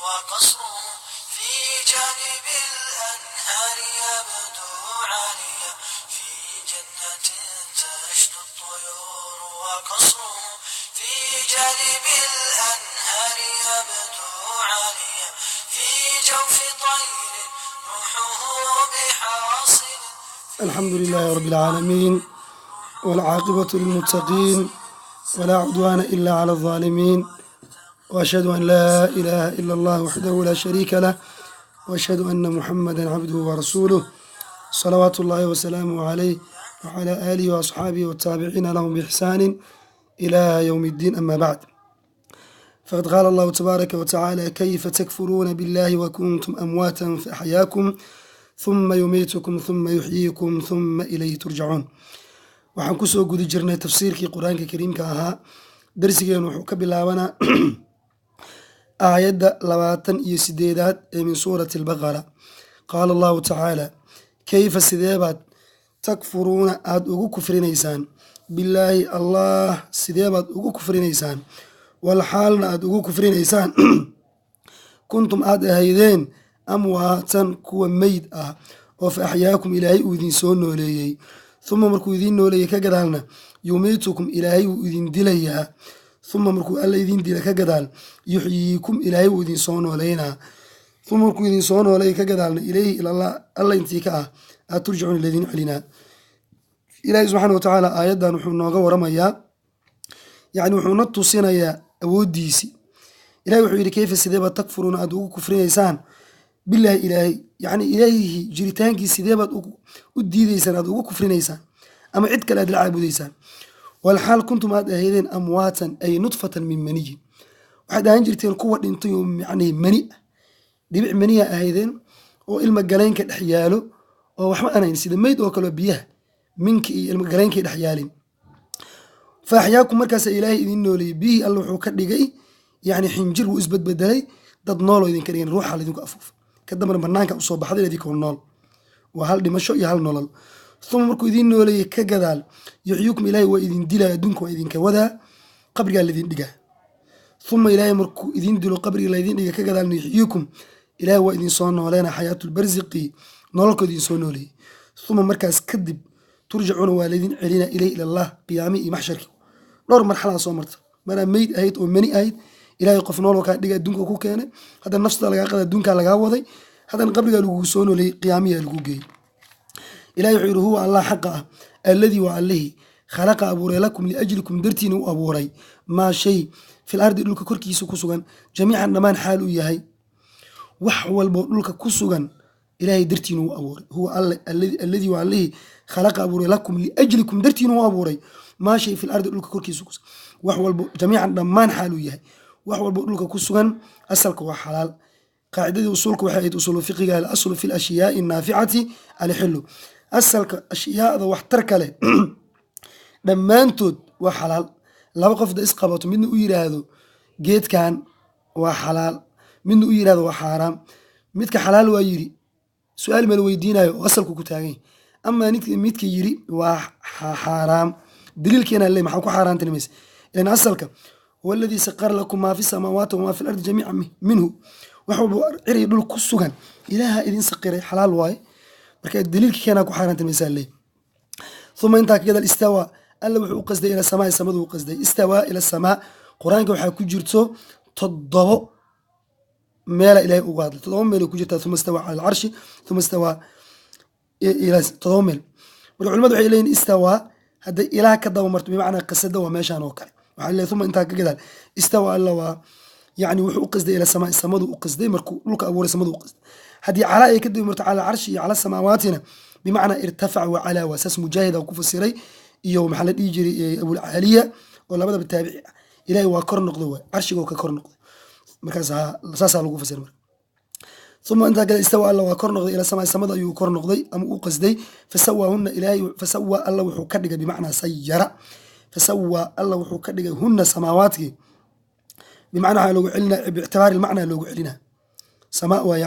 وقصره في جانب الأنهار يبدو عاليا في جنة تشدو الطيور وقصره في جانب الأنهار يبدو عاليا في جوف طير روحه بحاصل. الحمد لله رب العالمين والعاقبة للمتقين ولا عدوان إلا على الظالمين، وأشهد أن لا إله إلا الله وحده لا شريك له، وأشهد أن محمدا عبده ورسوله صلوات الله وسلامه عليه وعلى آله وأصحابه والتابعين لهم بإحسان إلى يوم الدين. أما بعد، فقد قال الله تبارك وتعالى: كيف تكفرون بالله وكنتم أمواتا فأحياكم ثم يميتكم ثم يحييكم ثم إليه ترجعون. waxaan kusoo guda jirnay tafsiirkii qur-aanka kariimka ahaa. darsigeenu wuxuu ka bilaabanaa aayadda 28 ee min suurati albaqara. qaala allahu tacaala: kayfa sideebaad takfuruuna aada ugu kufrinaysaan bilaahi allah, sideebaad ugu kufrinaysaan walxaalna aada ugu kufrinaysaan kuntum aada ahaydeen amwaatan kuwa meyd ah oo fa axyaakum ilaahay uu idin soo nooleeyey, uma markuu idiin nooleeyey ka gadaalna yumiitukum ilaahay wuu idin dilayaa, uma markuu alla idin dila ka gadaal yuxyiikum ilaahay wuu idin soo nooleynaa, uma markuu idin soo nooleey ka gadaalna ilayhi ilallah alla intii ka ah aad turjacuun iladin celinaa. ilaahay subxaana wa tacaala aayaddan wuxuu nooga waramayaa, yacni wuxuuna tusinayaa awooddiisii. ilahay wuxuu yidhi: kayfa sideebaad takfuruuna aada ugu kufrinaysaan bilaahi ilaahay, yacni ilaahihi jiritaankiis sideebaad u diidaysaan, aada ugu kufrinaysaan ama cid kale aad la caabudaysaan. walxaal kuntum aad ahaydeen amwaatan ay nudfatan min maniyin, waxaad ahaan jirteen kuwa dhintay oo yacni mani ah, dhibic maniya ahaydeen oo ilma galaynka dhex yaalo oo waxba anayn, sida meyd oo kaleo biyaha minka iyo ilma galeynkay dhex yaalin. fa axyaakum markaasa ilaahay idin nooleeyey, biyihii alla wuxuu ka dhigay yacni xinjir wuu isbadbedelay, dad nooloo idinka dhigan, ruuxa laydinku afuufa, ka dambana banaanka usoo baxday idinkoo nool. waa hal dhimasho iyo hal nolol. uma markuu idiin nooleeyey ka gadaal yuxyiikum ilaahay waa idin dilaa, adduunka waa idinka wadaa, qabrigaa laydin dhigaa. uma ilaahay markuu idin dilo qabriga laydin dhiga ka gadaalna yuxyiikum ilaahay waa idin soo nooleena xayaatulbarsiqi, nololkoo idin soo nooleeyey. uma markaas kadib turjacuuna waa laydin celinaa ilayhi ilallah, qiyaami iyo maxsharki. dhowr marxalaa soo marta, maraa meyd ahayd oo mani ahayd, ilaahay qof nooloo kaa dhiga adduunka ku keenay, haddana nafsada lagaa qada adduunkaa lagaa waday, haddana qabrigaa lagugu soo nooleeyey, qiyaamiyaa lagu geeyey. ilahay wuxuu yihi: huwa allah xaqa ah, alladii waa allihii khalaqa abuuray lakum liajlikum dartiina u abuuray maa shay fil ardi dhulka korkiisa ku sugan, jamiican dhammaan xaal uu yahay wax walboo dhulka ku sugan ilaahay dartiina u abuuray. huwa alladii waa allihii khalaqa abuuray lakum liajlikum dartiina u abuuray maa shay fil ardi dhulka korkiisa ku sugan, wax walbo jamiican dhammaan xaal uu yahay wax walbo dhulka ku sugan. asalka waa xalaal. qaacidadii usuulka waxay ahayd usuulu fiqiga: al aslu fi lashyaai naaficati alxilu. asalka ashyaada waxtar kale dhammaantood waa xalaal. laba qofda isqabato, midna u yiraahdo geedkan waa xalaal, midna u yirahdo waa xaaraam, midka xalaal waa yiri su-aal mala weydiinayo oo asalku ku taagan yahay. amaa midka yiri waa xaaraam, daliilkeena le maxaa ku xaaraantinimaysa? ilan asalka huwa alladii saqara lakum maa fi samaawaati wamaa fi lardi jamiican minhu, wax walba ciri dhul ku sugan ilaaha idin saqiray, xalaal waaye. marka daliilka keenaa ku xaaraantinimaysaa le. uma intaa ka gadal istawaa alla wuxuu u qasday ila samaa, samadu u qasday. istawaa ila samaa, qur-aanka waxaa ku jirto 7 meela ilaahay ugu hadlay, 7 meel ku jirtaa. uma istawaa cala alcarshi, uma istawaa ila 7 meel. marka culimadu waxay leeyihin istawaa hadday ilaah ka daba marto bimacnaa qasada waa meeshaan oo kale. waxaa leeyahay uma intaa ka gadaal istawaa alla waa yacni wuxuu u qasday ila samaa, samadu u qasday, markuu dhulka abuuray samadu u qasday. haddii calaa ay ka daba marto cala alcarshi iyo cala samaawatina bimacnaa irtafac wa calaa, waa saas mujaahida ku fasiray iyo maxaa la dhihi jiray abulcaaliya oo labadaba taabici ah. ilaahay waa kor noqday, waay carshigoo ka kor noqday, markaas saasaa lagu fasiray. marka uma intaa kale istawa alla waa kor noqday ila samaa, samada ayuu kor noqday ama u qasday. fasawaahunna ilaahay fasawaa alla wuxuu ka dhigay bimacnaa sayara, fasawaa alla wuxuu ka dhigay hunna samaawaadkii, bimacnaa waxaa loogu celinaa biictibaari ilmacnaa loogu celinaa. samaa waa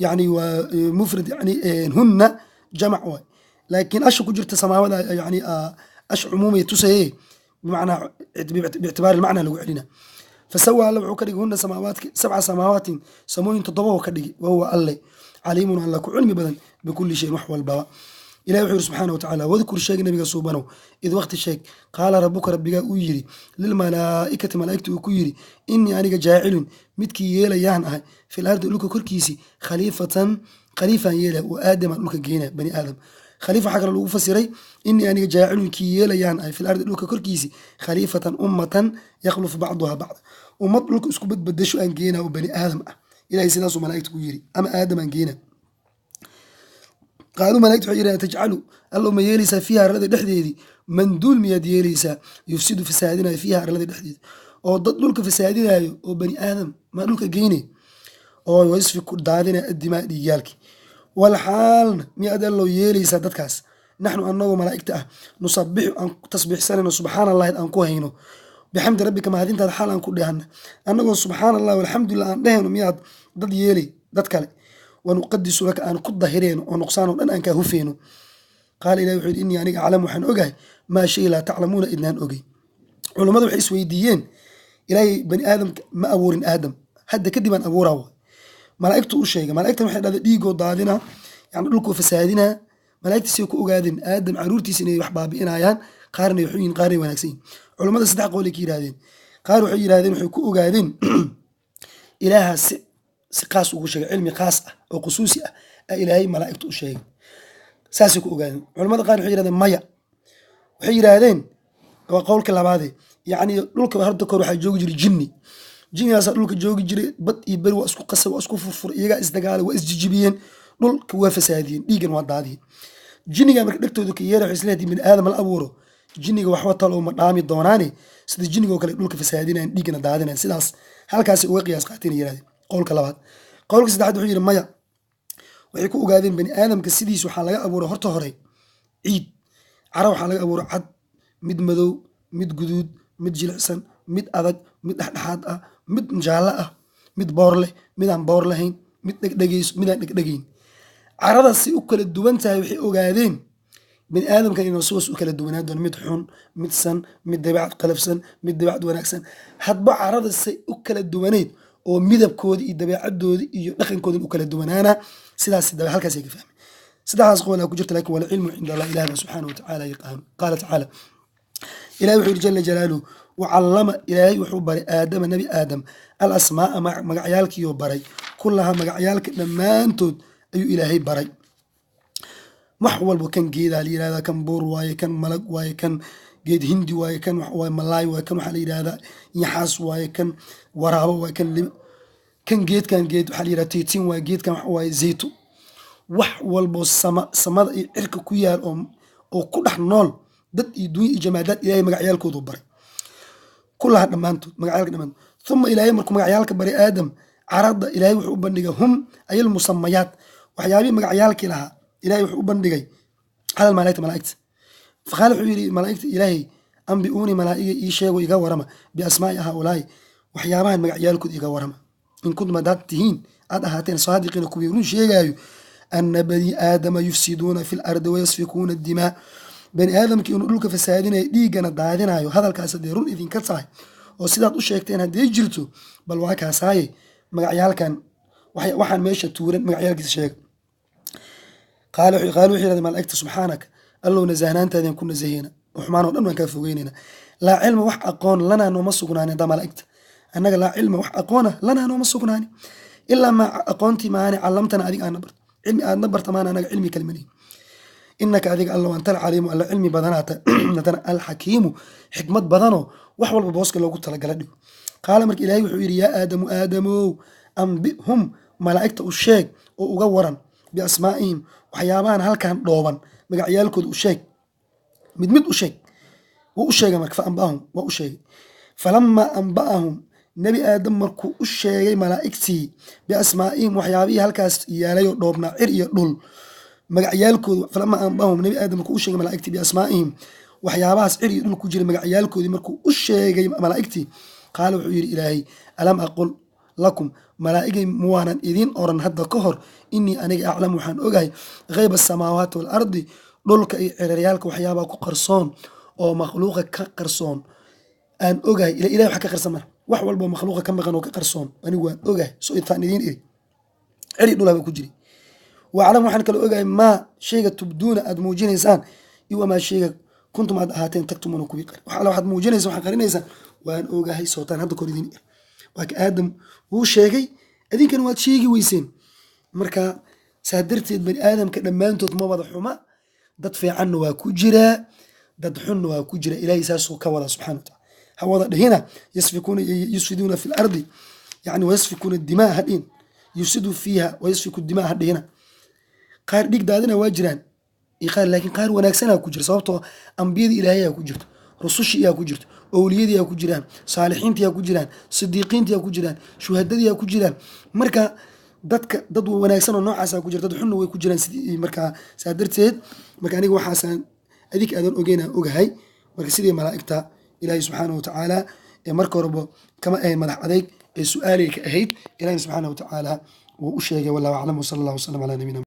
yani waa mufrad, yani hunna jamac waay, laakiin asha ku jirta samaawada yani ash cumuumay tusaye bimacnaa biictibaari ilmacnaa loogu celinaa. fasawaa alle wuxuu ka dhigi huna samaawaatki 7 samaawatin samooyin 7 ka dhigi wahuwa alle caliimun alla ku cilmi badan bikulli shayin wax walbaba ilahi wuxuu yiri subxaana watacaala wadkur sheeg nabiga suubanow id waqti sheeg qaala rabbuka rabbigaa uu yiri lilmalaa'ikati malaa'igta uu ku yiri innii aniga jaacilun midkii yeelayaan ahay fil ardi dhulka korkiisi khaliifaan yeelaya wa aadamaan dhulka geynaya bani aadam khaliifa waxaa kale lagu fasiray innii aniga jaacilun kii yeelayaan ahay fil ardi dhulka korkiisi khaliifatan ummatan yakhlufu bacduha bacda ummad dhulka isku badbadasho aan geynaa oo bani aadam ah ilahay sidaasuu malaa'igta ku yiri ama aadam aan geynaa qaaluu malaa'igtu waxay yidhahdeen tajcalu allow ma yeelaysaa fiiha arlada dhexdeedii manduul miyaad yeelaysaa yufsidu fasaadinayo fiiha arlada dhexdeeda oo dad dhulka fasaadinayo oo bani aadam maa dhulka geyne oo wasfiku daadinaya addimaa dhiigyaalki walxaalna miyaad allow yeelaysaa dadkaas naxnu anagoo malaa'igta ah nusabixu aan tasbiixsanayno subxaana allahi aan ku hayno bixamdi rabbika mahadintaada xaal aan ku dhehana annagoo subxaana allah walxamdulilah aan dhehayno miyaad dad yeelay dad kale wanuqadisu laka aan ku dahireyno oo nuqsaan oo dhan aan kaa hufeyno qaala ilahi wuxuu yidhi innii aniga aclamu waxaan ogahay maa shay laa taclamuuna idnaan ogey culummadu waxay isweydiiyeen ilaahay bani aadamka ma abuurin aadam hadda kadib aan abuuraa malaa'igtu u sheegay malaa'igtan waxay dhahday dhiigoo daadina yani dhulkoo fasaadinaa malaa'igtiisay ku ogaadeen aadam caruurtiisa inay wax baabi'inayaan qaarna waxu yihin qaarna wanaagsan yihin culummada 3 qowlay ka yidhahdeen qaar waxay yidhahdeen waxay ku ogaadeen ilaaha si qaas ugu sheegay cilmi qaas ah oo khusuusi ah ilaahay malaa'igtu u sheegay saasay ku ogaadeen culamada qaar waxay yidhahdeen maya waxay yidhaahdeen waa qowlka labaadee yacni dhulka horta kor waxaa joogi jiray jinnigaasaa dhulka joogi jiray bad iyo beri waa isku qasay waa isku furfur iyagaa isdagaalay waa isjijibiyeen dhulka waa fasaadiyeen dhiigan waa daadiyeen jinnigaa marka dhegtooda ka yeera waxay isleedahay bini aadam la abuuro jinniga waxba talo ma dhaami doonaane sida jinnigoo kale dhulka fasaadinayan dhiigana daadinayan sidaas halkaasay uga qiyaas qaateen yirahdeen qowlka labaad qowlka saddexaad wuxuu yidhi maya waxay ku ogaadeen bani aadamka sidiis waxaa laga abuura horta hore ciid cara waxaa laga abuura cad mid madow mid guduud mid jilicsan mid adag mid dhexdhexaad ah mid jaallo ah mid boor leh midaan boor lahayn mid dhegdhegayso midaan dhegdhegayn caradaasi u kala duwan tahay waxay ogaadeen bani aadamkan inuu sidaas u kala duwanaan doono mid xun mid san mid dabeecad qalafsan mid dabeecad wanaagsan hadba caradasay u kala duwaneyd oo midabkooda iyo dabeecadooda iyo dhaqankooda u kala duwanaana sidaas halkaasay ka fahmeen saddexdaas qowl ku jirta laakiin wala cilmu cinda allah ilaah subxaanahu watacaala yaqaan qaala tacaala ilahi wuxuu yidhi jala jalaaluhu wacallama ilaahay wuxuu baray aadama nebi aadam al asmaa'a magacyaalkiiyoo baray kullaha magacyaalka dhammaantood ayuu ilaahay baray wax walba kan geedaa la yidhahdaa kan buur waaye kan malag waaye kan geed hindi waaye kan waxawaaye malaay waaye kan waxaa la yidhahdaa yaxaas waaye kan waraabo waaye kan geedkan geed waxaa la yidhahdaa tiitin waaye geedkan waxa waaye zeytu wax walbo samada iyo cirka ku yaal oo ku dhex nool dad iyo dunya iyo jamaadaad ilaahay magacyaalkoodu baray kullaha dhammaantood magacyaalka dhammaantood uma ilaahay markuu magacyaalka baray aadam caradda ilaahay wuxuu u bandhigay hum ayal musamayaat waxyaabihii magacyaalkii lahaa ilaahay wuxuu u bandhigay hadal malaa'igta faqaala wuxuu yidhi malaa'igta ilaahay ambi'uuni malaa'iga ii sheego iga warama biasmaa'i haaulaa'i waxyaabahan magacyaalkood iga warama in kuntum haddaad tihiin aad ahaateen saadiqiina kuwii run sheegaayo ana bani aadama yufsiduuna fi lardi wayasfikuuna dimaa bani aadamkii inuu dhulka fasaadinayo dhiiggana daadinayo hadalkaas haddee run idinka tahay oo sidaad u sheegteen hadday jirto bal waa kaasaaye magacyaalkan waxaan meesha tuuran magacyaalkiisa sheega qaal wuxuu yidhahday malaa'igta subxaanaka allow nasahnaantaadaan ku nasaheyna oo xumaan oo dhan waan kaa fogeynayna laa cilma wax aqoon lanaa nooma sugnaanin haddaa malaa'igta annaga laa cilma wax aqoona lanaa nooma sugnaani ilaa maa aqoontii maani callamtana adiga aadna barto cilmi aadna barta maana annaga cilmi kalmanihin inaka adiga allow anta alcaliimu alla cilmi badanaata haddana alxakiimu xikmad badanoo wax walba booska loogu talagala dhigo qaala marka ilaahay wuxuu yidhi yaa aadamu aadamow ambihum malaa'igta u sheeg oo uga waran biasmaa'ihim waxyaabahan halkan dhooban magacyaalkooda u sheeg mid u sheeg wuu u sheegay marka faamba'ahum waa u sheegay falamaa amba'ahum nebi aadam markuu u sheegay malaa'igtii biasmaa'ihim waxyaabihii halkaas yaalayoo dhoobnaa cir iyo dhul magacyaalkooda falamaa amba'ahum nebi aadam markuu u sheegay malaa'igtii biasmaa'ihim waxyaabahaas cir iyo dhul ku jiray magacyaalkoodii markuu u sheegay malaa'igtii qaala wuxuu yidhi ilaahay alam aqul lakum malaa'igay muwaanan idiin oran hadda ka hor innii aniga aclam waxaan ogahay hayba asamaawaati waalardi dhulka iyo ciraryaalka waxyaabaa ku qarsoon oo makhluuqa ka qarsoon aan ogahay ilahay wax ka qarsan mara wax walba makhluuqa ka maqan oo ka qarsoon anigu waan ogahay soo intaan idiin iri ceri dhulaba ku jiri waclam waxaan kala ogahay maa shayga tubduuna aad muujinaysaan iyo wamaa shayga kuntum aad ahaateen tagtumuna kuwii qari wax alla waxaad muujinaysa waxaad qarinaysaan waan ogahay sootaan hadda kor idiin iri waa ka aadam wuu sheegay idinkana waad sheegi weyseen marka saa darteed bani aadamka dhammaantood ma wada xuma dad fiicanna waa ku jiraa dad xunna waa ku jira ilaahay saasuu ka wada subxana wataala ha wada dhihina yusfiduuna fi lardi yani wayasfikuna dimaa hadhin yufsidu fiiha wayasfiku dimaa hadhihina qaar dhig daadina waa jiraan iyo qaar laakiin qaar wanaagsanaa ku jira sababtoo ambiyadii ilaahayaa ku jirto rusushii yaa ku jirto owliyadii yaa ku jiraan saalixiintii yaa ku jiraan sidiiqiintii yaa ku jiraan shuhadadii yaa ku jiraan marka dad wanaagsan oo noocaasa ku jira dad xunna way ku jiraan sidii markaa saa darteed marka aniga waxaasaan adig aadan ogeynaan ogahay marka sidii malaa'igta ilaahay subxaana watacaala ee marka horeba kama ahayn madax adayg ee su-aalay ka ahayd ilaahay subxaana watacaala wuu u sheegay wallahu aclam wasala allah wasalam calaa nabiyina